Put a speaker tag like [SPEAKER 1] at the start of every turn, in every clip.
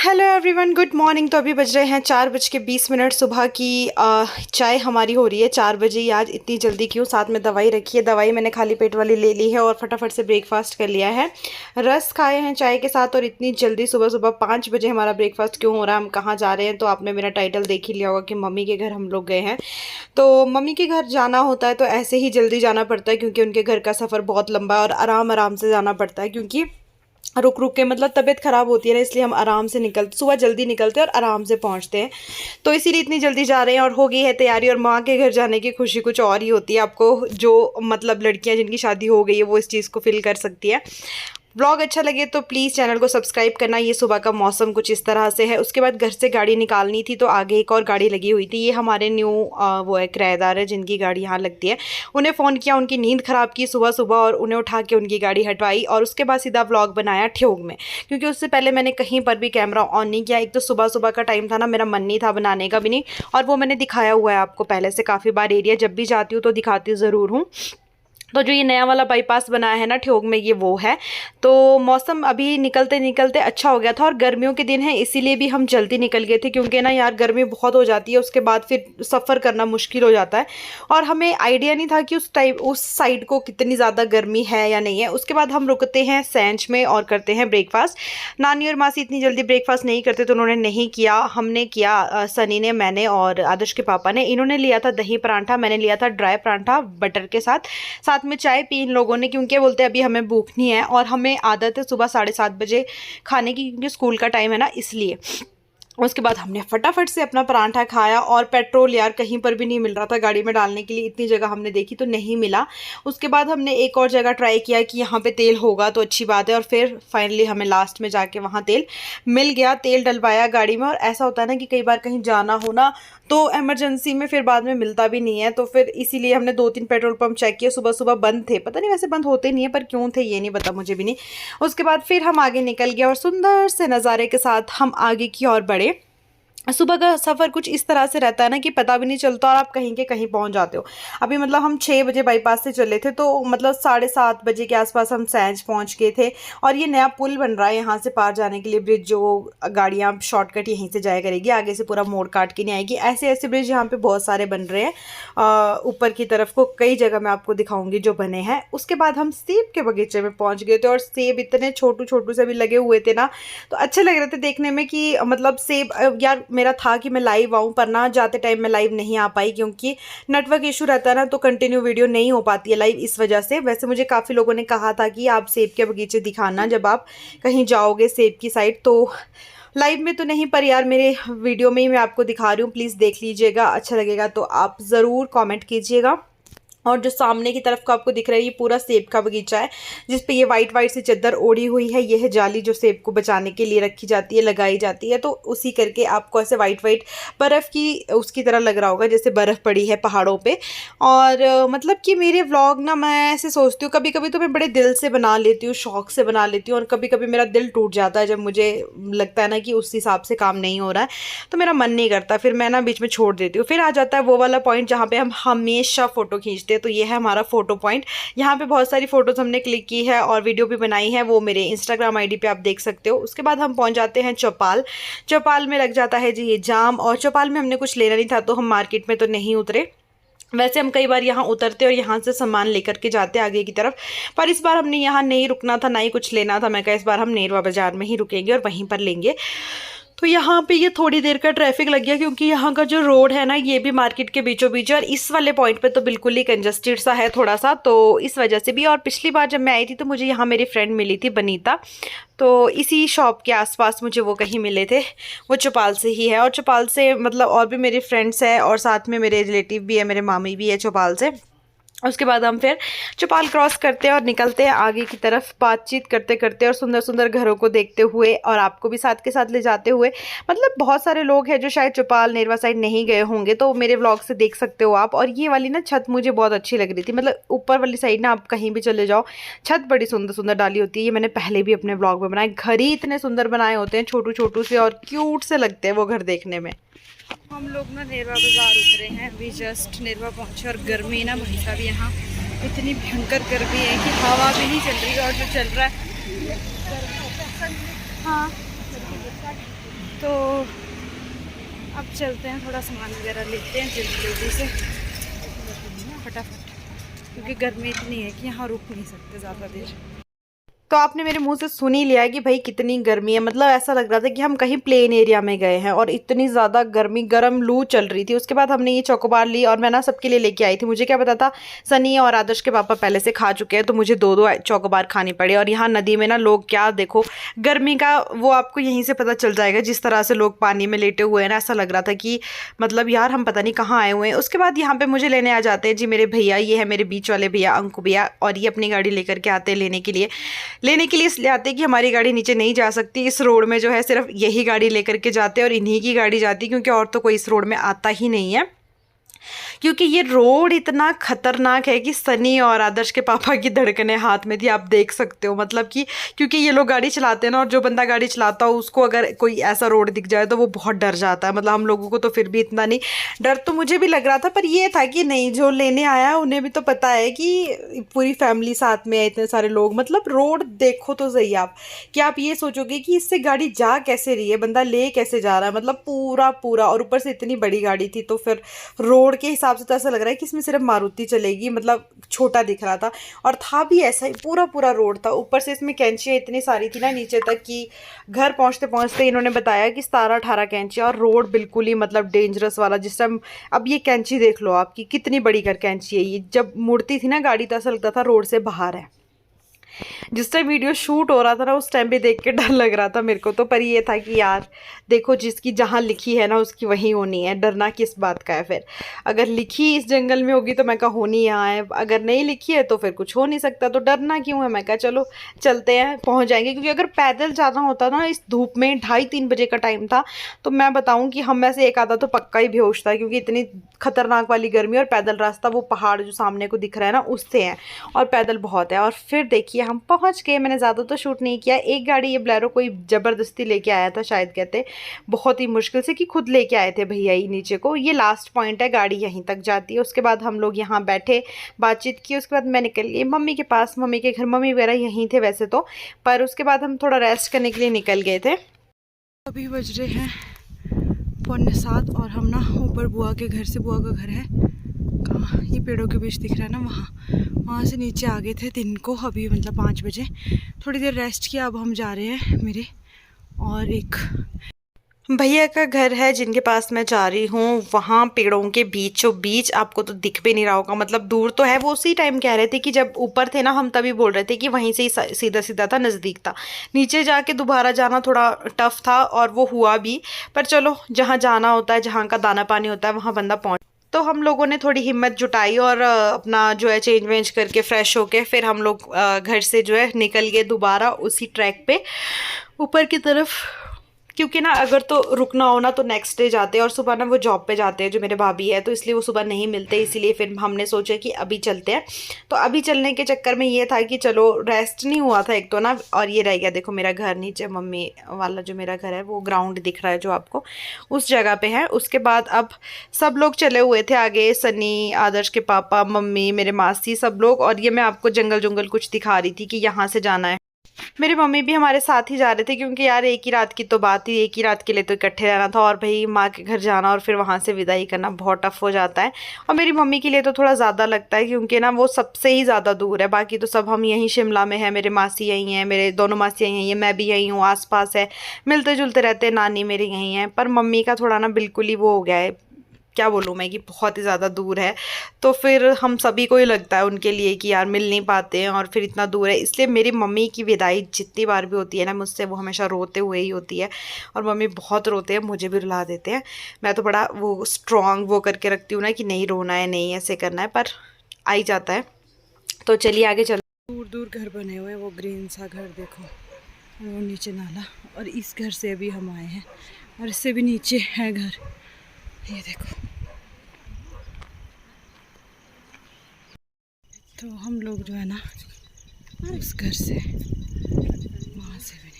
[SPEAKER 1] Hello everyone, good morning. तो अभी बज रहे हैं 4:20 सुबह की। चाय हमारी हो रही है 4 बजे ही। आज इतनी जल्दी क्यों? साथ में दवाई रखी है। दवाई मैंने खाली पेट वाली ले ली है और फटाफट से ब्रेकफास्ट कर लिया है। रस खाए हैं चाय के साथ। और इतनी जल्दी सुबह सुबह 5 बजे हमारा ब्रेकफास्ट क्यों हो रहा है? हम कहाँ जा रहे हैं? तो आपने मेरा टाइटल देख ही लिया होगा कि मम्मी के घर हम लोग गए हैं। तो मम्मी के घर जाना होता है तो ऐसे ही जल्दी जाना पड़ता है, क्योंकि उनके घर का सफ़र बहुत लंबा है और आराम आराम से जाना पड़ता है, क्योंकि रुक रुक के मतलब तबीयत ख़राब होती है ना, इसलिए हम आराम से निकलते, सुबह जल्दी निकलते हैं और आराम से पहुंचते हैं। तो इसीलिए इतनी जल्दी जा रहे हैं और हो गई है तैयारी। और माँ के घर जाने की खुशी कुछ और ही होती है। आपको जो मतलब लड़कियां जिनकी शादी हो गई है वो इस चीज़ को फील कर सकती है। व्लॉग अच्छा लगे तो प्लीज़ चैनल को सब्सक्राइब करना। ये सुबह का मौसम कुछ इस तरह से है। उसके बाद घर से गाड़ी निकालनी थी तो आगे एक और गाड़ी लगी हुई थी। ये हमारे न्यू वो है किराएदार है जिनकी गाड़ी यहाँ लगती है। उन्हें फ़ोन किया, उनकी नींद ख़राब की सुबह सुबह और उन्हें उठा के उनकी गाड़ी हटवाई और उसके बाद सीधा व्लॉग बनाया ठियोग में, क्योंकि उससे पहले मैंने कहीं पर भी कैमरा ऑन नहीं किया। एक तो सुबह सुबह का टाइम था ना, मेरा मन नहीं था बनाने का भी नहीं। और वो मैंने दिखाया हुआ है आपको पहले से काफ़ी बार एरिया, जब भी जाती हूँ तो दिखाती ज़रूर हूँ। तो जो ये नया वाला बाईपास बनाया है ना ठियोग में, ये वो है। तो मौसम अभी निकलते निकलते अच्छा हो गया था और गर्मियों के दिन है इसीलिए भी हम जल्दी निकल गए थे, क्योंकि ना यार गर्मी बहुत हो जाती है, उसके बाद फिर सफ़र करना मुश्किल हो जाता है। और हमें आइडिया नहीं था कि उस साइड को कितनी ज़्यादा गर्मी है या नहीं है। उसके बाद हम रुकते हैं सैंच में और करते हैं ब्रेकफास्ट। नानी और मासी इतनी जल्दी ब्रेकफास्ट नहीं करते तो उन्होंने नहीं किया, हमने किया। सनी ने, मैंने और आदर्श के पापा ने। इन्होंने लिया था दही परांठा, मैंने लिया था ड्राई परांठा बटर के साथ में चाय पी इन लोगों ने, क्योंकि बोलते हैं अभी हमें भूख नहीं है और हमें आदत है सुबह 7:30 बजे खाने की, क्योंकि स्कूल का टाइम है ना, इसलिए। उसके बाद हमने फटाफट से अपना परांठा खाया। और पेट्रोल यार कहीं पर भी नहीं मिल रहा था गाड़ी में डालने के लिए, इतनी जगह हमने देखी तो नहीं मिला। उसके बाद हमने एक और जगह ट्राई किया कि यहाँ पे तेल होगा तो अच्छी बात है, और फिर फाइनली हमें लास्ट में जाके वहाँ तेल मिल गया। तेल डलवाया गाड़ी में। और ऐसा होता है ना कि कई बार कहीं जाना हो ना तो इमरजेंसी में फिर बाद में मिलता भी नहीं है, तो फिर इसीलिए हमने 2-3 पेट्रोल पंप चेक किए। सुबह सुबह बंद थे, पता नहीं, वैसे बंद होते नहीं है पर क्यों थे ये नहीं पता, मुझे भी नहीं। उसके बाद फिर हम आगे निकल गए और सुंदर से नज़ारे के साथ हम आगे की ओर बढ़े। सुबह का सफ़र कुछ इस तरह से रहता है ना कि पता भी नहीं चलता और आप कहीं के कहीं पहुंच जाते हो। अभी मतलब हम 6 बजे बाईपास से चले थे तो मतलब 7:30 बजे के आसपास हम सैंज पहुंच गए थे। और ये नया पुल बन रहा है यहाँ से पार जाने के लिए, ब्रिज, जो गाड़ियाँ शॉर्टकट यहीं से जाया करेगी, आगे से पूरा मोड़ काट के नहीं आएगी। ऐसे ऐसे ब्रिज यहाँ पे बहुत सारे बन रहे हैं ऊपर की तरफ को, कई जगह मैं आपको दिखाऊंगी जो बने हैं। उसके बाद हम सेब के बगीचे में पहुँच गए थे और सेब इतने छोटू छोटू से भी लगे हुए थे ना, तो अच्छे लग रहे थे देखने में कि मतलब सेब। यार मेरा था कि मैं लाइव आऊँ, पर ना जाते टाइम मैं लाइव नहीं आ पाई, क्योंकि नेटवर्क इशू रहता है ना, तो कंटिन्यू वीडियो नहीं हो पाती है लाइव, इस वजह से। वैसे मुझे काफ़ी लोगों ने कहा था कि आप सेब के बगीचे दिखाना जब आप कहीं जाओगे सेब की साइड, तो लाइव में तो नहीं पर यार मेरे वीडियो में ही मैं आपको दिखा रही हूँ। प्लीज़ देख लीजिएगा, अच्छा लगेगा तो आप ज़रूर कॉमेंट कीजिएगा। और जो सामने की तरफ का आपको दिख रहा है ये पूरा सेब का बगीचा है, जिस पे ये वाइट वाइट सी चादर ओढ़ी हुई है। ये है जाली जो सेब को बचाने के लिए रखी जाती है, लगाई जाती है। तो उसी करके आपको ऐसे वाइट वाइट बर्फ़ की उसकी तरह लग रहा होगा जैसे बर्फ़ पड़ी है पहाड़ों पे। और मतलब कि मेरे व्लॉग ना, मैं ऐसे सोचती हूँ कभी कभी तो मैं बड़े दिल से बना लेती हूँ, शौक़ से बना लेती हूँ, और कभी कभी मेरा दिल टूट जाता है जब मुझे लगता है ना कि उस हिसाब से काम नहीं हो रहा है, तो मेरा मन नहीं करता, फिर मैं ना बीच में छोड़ देती हूँ। फिर आ जाता है वो वाला पॉइंट जहाँ पे हम हमेशा फ़ोटो खींचते हैं। तो ये है हमारा फ़ोटो पॉइंट। यहाँ पे बहुत सारी फ़ोटोज़ हमने क्लिक की है और वीडियो भी बनाई है, वो मेरे इंस्टाग्राम आईडी पे आप देख सकते हो। उसके बाद हम पहुँच जाते हैं चौपाल। चौपाल में लग जाता है जी ये जाम, और चौपाल में हमने कुछ लेना नहीं था तो हम मार्केट में तो नहीं उतरे। वैसे हम कई बार यहाँ उतरते और यहाँ से सामान लेकर के जाते आगे की तरफ, पर इस बार हमने यहाँ नहीं रुकना था, ना ही कुछ लेना था। मैं कहा इस बार हम नेरवा बाज़ार में ही रुकेंगे और वहीं पर लेंगे। तो यहाँ पे ये थोड़ी देर का ट्रैफिक लग गया, क्योंकि यहाँ का जो रोड है ना ये भी मार्केट के बीचों बीच है, और इस वाले पॉइंट पे तो बिल्कुल ही कंजस्टेड सा है थोड़ा सा, तो इस वजह से भी। और पिछली बार जब मैं आई थी तो मुझे यहाँ मेरी फ्रेंड मिली थी बनीता, तो इसी शॉप के आसपास मुझे वो कहीं मिले थे। वो चौपाल से ही है, और चौपाल से मतलब और भी मेरे फ्रेंड्स हैं और साथ में मेरे रिलेटिव भी है, मेरे मामी भी है चौपाल से। उसके बाद हम फिर चौपाल क्रॉस करते हैं और निकलते हैं आगे की तरफ, बातचीत करते करते और सुंदर सुंदर घरों को देखते हुए, और आपको भी साथ के साथ ले जाते हुए। मतलब बहुत सारे लोग हैं जो शायद चौपाल नेरवा साइड नहीं गए होंगे, तो मेरे व्लॉग से देख सकते हो आप। और ये वाली ना छत मुझे बहुत अच्छी लग रही थी, मतलब ऊपर वाली साइड ना आप कहीं भी चले जाओ, छत बड़ी सुंदर सुंदर डाली होती है। ये मैंने पहले भी अपने व्लॉग में बनाए। घर ही इतने सुंदर बनाए होते हैं, छोटू छोटू से, और क्यूट से लगते हैं वो घर देखने में। हम लोग ना नेरवा बाज़ार उतरे हैं, अभी जस्ट नेरवा पहुँचे, और गर्मी ना भाई साहब यहाँ इतनी भयंकर गर्मी है कि हवा भी नहीं चल रही, और जो चल रहा है हाँ तो अब चलते हैं, थोड़ा सामान वगैरह लेते हैं जल्दी जल्दी से फटाफट, क्योंकि गर्मी इतनी है कि यहाँ रुक नहीं सकते ज़्यादा देर। तो आपने मेरे मुंह से सुन ही लिया है कि भाई कितनी गर्मी है। मतलब ऐसा लग रहा था कि हम कहीं प्लेन एरिया में गए हैं, और इतनी ज़्यादा गर्मी, गर्म लू चल रही थी। उसके बाद हमने ये चोकोबार ली और मैं ना सबके लिए लेके आई थी। मुझे क्या पता था, सनी और आदर्श के पापा पहले से खा चुके हैं, तो मुझे दो दो चोकोबार खानी पड़ी। और यहाँ नदी में ना लोग क्या देखो, गर्मी का वो आपको यहीं से पता चल जाएगा, जिस तरह से लोग पानी में लेटे हुए हैं ना, ऐसा लग रहा था कि मतलब यार हम पता नहीं कहाँ आए हुए हैं। उसके बाद यहाँ पे मुझे लेने आ जाते हैं जी मेरे भैया, ये है मेरे बीच वाले भैया अंकु भैया, और ये अपनी गाड़ी लेकर के आते हैं लेने के लिए इसलिए आते हैं कि हमारी गाड़ी नीचे नहीं जा सकती। इस रोड में जो है सिर्फ यही गाड़ी लेकर के जाते हैं और इन्हीं की गाड़ी जाती है, क्योंकि और तो कोई इस रोड में आता ही नहीं है। क्योंकि ये रोड इतना खतरनाक है कि सनी और आदर्श के पापा की धड़कनें हाथ में थी, आप देख सकते हो। मतलब कि क्योंकि ये लोग गाड़ी चलाते हैं ना, और जो बंदा गाड़ी चलाता हो उसको अगर कोई ऐसा रोड दिख जाए तो वो बहुत डर जाता है। मतलब हम लोगों को तो फिर भी इतना नहीं डर, तो मुझे भी लग रहा था, पर ये था कि नहीं, जो लेने आया उन्हें भी तो पता है कि पूरी फैमिली साथ में है, इतने सारे लोग। मतलब रोड देखो तो सही आप, कि आप ये सोचोगे कि इससे गाड़ी जा कैसे रही है, बंदा ले कैसे जा रहा है। मतलब पूरा पूरा, और ऊपर से इतनी बड़ी गाड़ी थी, तो फिर रोड के हिसाब से तो ऐसा लग रहा है कि इसमें सिर्फ मारुति चलेगी। मतलब छोटा दिख रहा था, और था भी ऐसा ही, पूरा पूरा रोड था। ऊपर से इसमें कैंचियाँ इतनी सारी थी ना नीचे तक, कि घर पहुंचते पहुंचते इन्होंने बताया कि 17-18 कैंचियाँ, और रोड बिल्कुल ही मतलब डेंजरस वाला। जिस टाइम, अब ये कैंची देख लो आपकी कितनी बड़ी कर कैंची है ये, जब मुड़ती थी ना गाड़ी तो ऐसा लगता था रोड से बाहर है। जिस टाइम वीडियो शूट हो रहा था ना, उस टाइम भी देख के डर लग रहा था मेरे को तो। पर ये था कि यार देखो, जिसकी जहाँ लिखी है ना उसकी वहीं होनी है, डरना किस बात का है। फिर अगर लिखी इस जंगल में होगी तो मैं कहा होनी यहाँ है, अगर नहीं लिखी है तो फिर कुछ हो नहीं सकता, तो डरना क्यों है। मैं कहा चलो चलते हैं, पहुँच जाएंगे। क्योंकि अगर पैदल जाना होता ना इस धूप में, 2:30-3 बजे का टाइम था, तो मैं बताऊँ कि हम में से एक आधा तो पक्का ही बेहोश था, क्योंकि इतनी खतरनाक वाली गर्मी। और पैदल रास्ता, वो पहाड़ जो सामने को दिख रहा है ना उससे है, और पैदल बहुत है। और फिर देखिए हम पहुंच गए। मैंने ज़्यादा तो शूट नहीं किया। एक गाड़ी ये ब्लेरो कोई ज़बरदस्ती लेके आया था शायद, कहते बहुत ही मुश्किल से, कि खुद लेके आए थे भैया ही नीचे को। ये लास्ट पॉइंट है, गाड़ी यहीं तक जाती है। उसके बाद हम लोग यहाँ बैठे, बातचीत की। उसके बाद मैं निकल गई मम्मी के पास, मम्मी के घर। मम्मी वगैरह यहीं थे वैसे तो, पर उसके बाद हम थोड़ा रेस्ट करने के लिए निकल गए थे। अभी बज रहे हैं 6:45, और हम ना ऊपर बुआ के घर से, बुआ का घर है कहाँ, ये पेड़ों के बीच दिख रहा है ना, वहाँ से नीचे आ गए थे दिन को। अभी मतलब 5 बजे थोड़ी देर रेस्ट किया। अब हम जा रहे हैं मेरे और एक भैया का घर है जिनके पास मैं जा रही हूँ, वहाँ पेड़ों के बीचों बीच। आपको तो दिख भी नहीं रहा होगा, मतलब दूर तो है। वो उसी टाइम कह रहे थे कि जब ऊपर थे ना हम, तभी बोल रहे थे कि वहीं से ही सीधा सीधा था, नज़दीक था। नीचे जाके दोबारा जाना थोड़ा टफ था, और वो हुआ भी। पर चलो, जहाँ जाना होता है, जहाँ का दाना पानी होता है, वहाँ बंदा पहुँच। तो हम लोगों ने थोड़ी हिम्मत जुटाई और अपना जो है चेंज वेंज करके फ्रेश होके फिर हम लोग घर से जो है निकल गए दोबारा उसी ट्रैक पे ऊपर की तरफ। क्योंकि ना अगर तो रुकना हो ना तो नेक्स्ट डे जाते हैं, और सुबह ना वो जॉब पे जाते हैं जो मेरे भाभी है, तो इसलिए वो सुबह नहीं मिलते। इसीलिए फिर हमने सोचा कि अभी चलते हैं। तो अभी चलने के चक्कर में ये था कि चलो रेस्ट नहीं हुआ था एक तो ना, और ये रह गया देखो मेरा घर नीचे, मम्मी वाला जो मेरा घर है, वो ग्राउंड दिख रहा है जो आपको, उस जगह पे है। उसके बाद अब सब लोग चले हुए थे आगे, सनी, आदर्श के पापा, मम्मी, मेरे मासी, सब लोग। और ये मैं आपको जंगल जंगल कुछ दिखा रही थी कि यहाँ से जाना है। मेरी मम्मी भी हमारे साथ ही जा रहे थे, क्योंकि यार एक ही रात की तो बात थी, एक ही रात के लिए तो इकट्ठे रहना था। और भाई माँ के घर जाना और फिर वहाँ से विदाई करना बहुत टफ हो जाता है। और मेरी मम्मी के लिए तो थोड़ा ज़्यादा लगता है, क्योंकि ना वो सबसे ही ज़्यादा दूर है। बाकी तो सब हम यहीं शिमला में है, मेरे मासी यहीं हैं, मेरे दोनों मासी यहीं हैं, मैं भी यहीं हूँ, आस है, मिलते जुलते रहते हैं, नानी मेरी यहीं है। पर मम्मी का थोड़ा ना बिल्कुल ही वो हो गया है, क्या बोलूँ मैं, कि बहुत ही ज़्यादा दूर है। तो फिर हम सभी को ही लगता है उनके लिए कि यार मिल नहीं पाते हैं, और फिर इतना दूर है। इसलिए मेरी मम्मी की विदाई जितनी बार भी होती है ना मुझसे, वो हमेशा रोते हुए ही होती है। और मम्मी बहुत रोते हैं, मुझे भी रुला देते हैं। मैं तो बड़ा वो स्ट्रॉन्ग वो करके रखती हूँ ना कि नहीं रोना है, नहीं ऐसे करना है, पर आ ही जाता है। तो चलिए आगे चल। दूर दूर घर बने हुए हैं, वो ग्रीन सा घर देखो, वो नीचे नाला। और इस घर से अभी हम आए हैं, और इससे भी नीचे है घर, ये देखो। तो हम लोग जो है ना उस घर से, वहाँ से भी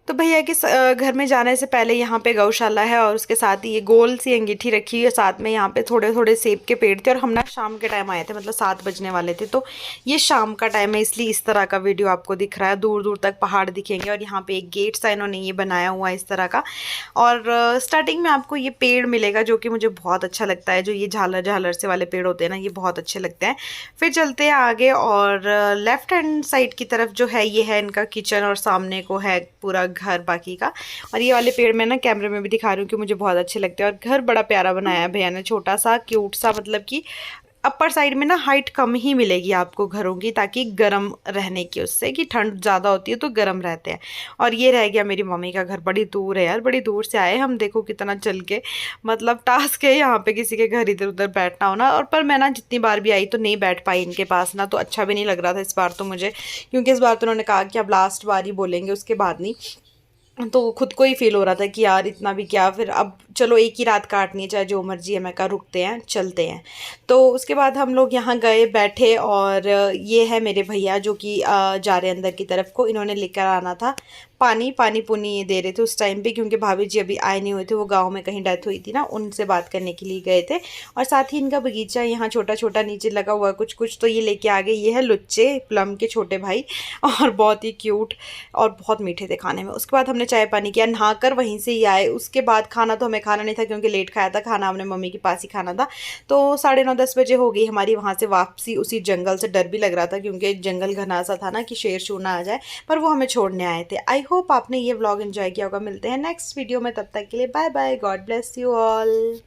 [SPEAKER 1] तो भैया के घर में जाने से पहले यहाँ पे गौशाला है और उसके साथ ही ये गोल सी अंगीठी रखी है, साथ में यहाँ पे थोड़े थोड़े सेब के पेड़ थे। और हम ना शाम के टाइम आए थे, मतलब 7 बजने वाले थे, तो ये शाम का टाइम है इसलिए इस तरह का वीडियो आपको दिख रहा है। दूर दूर तक पहाड़ दिखेंगे और यहाँ पे एक गेट सा इन्होंने ये बनाया हुआ है इस तरह का। और स्टार्टिंग में आपको ये पेड़ मिलेगा जो कि मुझे बहुत अच्छा लगता है, जो ये झालर झालर से वाले पेड़ होते हैं ना, ये बहुत अच्छे लगते हैं। फिर चलते हैं आगे और लेफ्ट हैंड साइड की तरफ जो है ये है इनका किचन और सामने को है पूरा घर बाकी का। और ये वाले पेड़ मैं ना कैमरे में भी दिखा रही हूँ कि मुझे बहुत अच्छे लगते हैं। और घर बड़ा प्यारा बनाया है भैया ने, छोटा सा क्यूट सा, मतलब कि अपर साइड में ना हाइट कम ही मिलेगी आपको घरों की, ताकि गर्म रहने की, उससे कि ठंड ज़्यादा होती है तो गर्म रहते हैं। और ये रह गया मेरी मम्मी का घर, बड़ी दूर है यार, बड़ी दूर से आए हम, देखो कितना चल के, मतलब टास्क है यहाँ पे किसी के घर इधर उधर बैठना होना। और पर मैं ना जितनी बार भी आई तो नहीं बैठ पाई इनके पास ना, तो अच्छा भी नहीं लग रहा था इस बार तो मुझे, क्योंकि इस बार तो उन्होंने कहा कि अब लास्ट बार ही बोलेंगे, उसके बाद नहीं। तो खुद को ही फील हो रहा था कि यार इतना भी क्या, फिर अब चलो एक ही रात काटनी है, चाहे जो मर्जी है, मैं कहा रुकते हैं चलते हैं। तो उसके बाद हम लोग यहाँ गए बैठे और ये है मेरे भैया जो कि जा रहे अंदर की तरफ को, इन्होंने लेकर आना था पानी पुनी ये दे रहे थे उस टाइम पे, क्योंकि भाभी जी अभी आए नहीं हुए थे, वो गांव में कहीं डेथ हुई थी ना, उनसे बात करने के लिए गए थे। और साथ ही इनका बगीचा यहाँ छोटा छोटा नीचे लगा हुआ है कुछ कुछ, तो ये लेके आ गए। ये है लुच्चे, प्लम के छोटे भाई, और बहुत ही क्यूट और बहुत मीठे थे खाने में। उसके बाद हमने चाय पानी किया, नहाकर वहीं से ही आए। उसके बाद खाना तो हमें खाना नहीं था क्योंकि लेट खाया था, खाना हमने मम्मी के पास ही खाना था। तो 9:30-10 बजे हो गई हमारी वहाँ से वापसी, उसी जंगल से। डर भी लग रहा था क्योंकि जंगल घना सा था ना, कि शेर शूर ना आ जाए, पर वो हमें छोड़ने आए थे। आई होप आपने ये व्लॉग एंजॉय किया होगा। मिलते हैं नेक्स्ट वीडियो में, तब तक के लिए bye bye, god bless you all.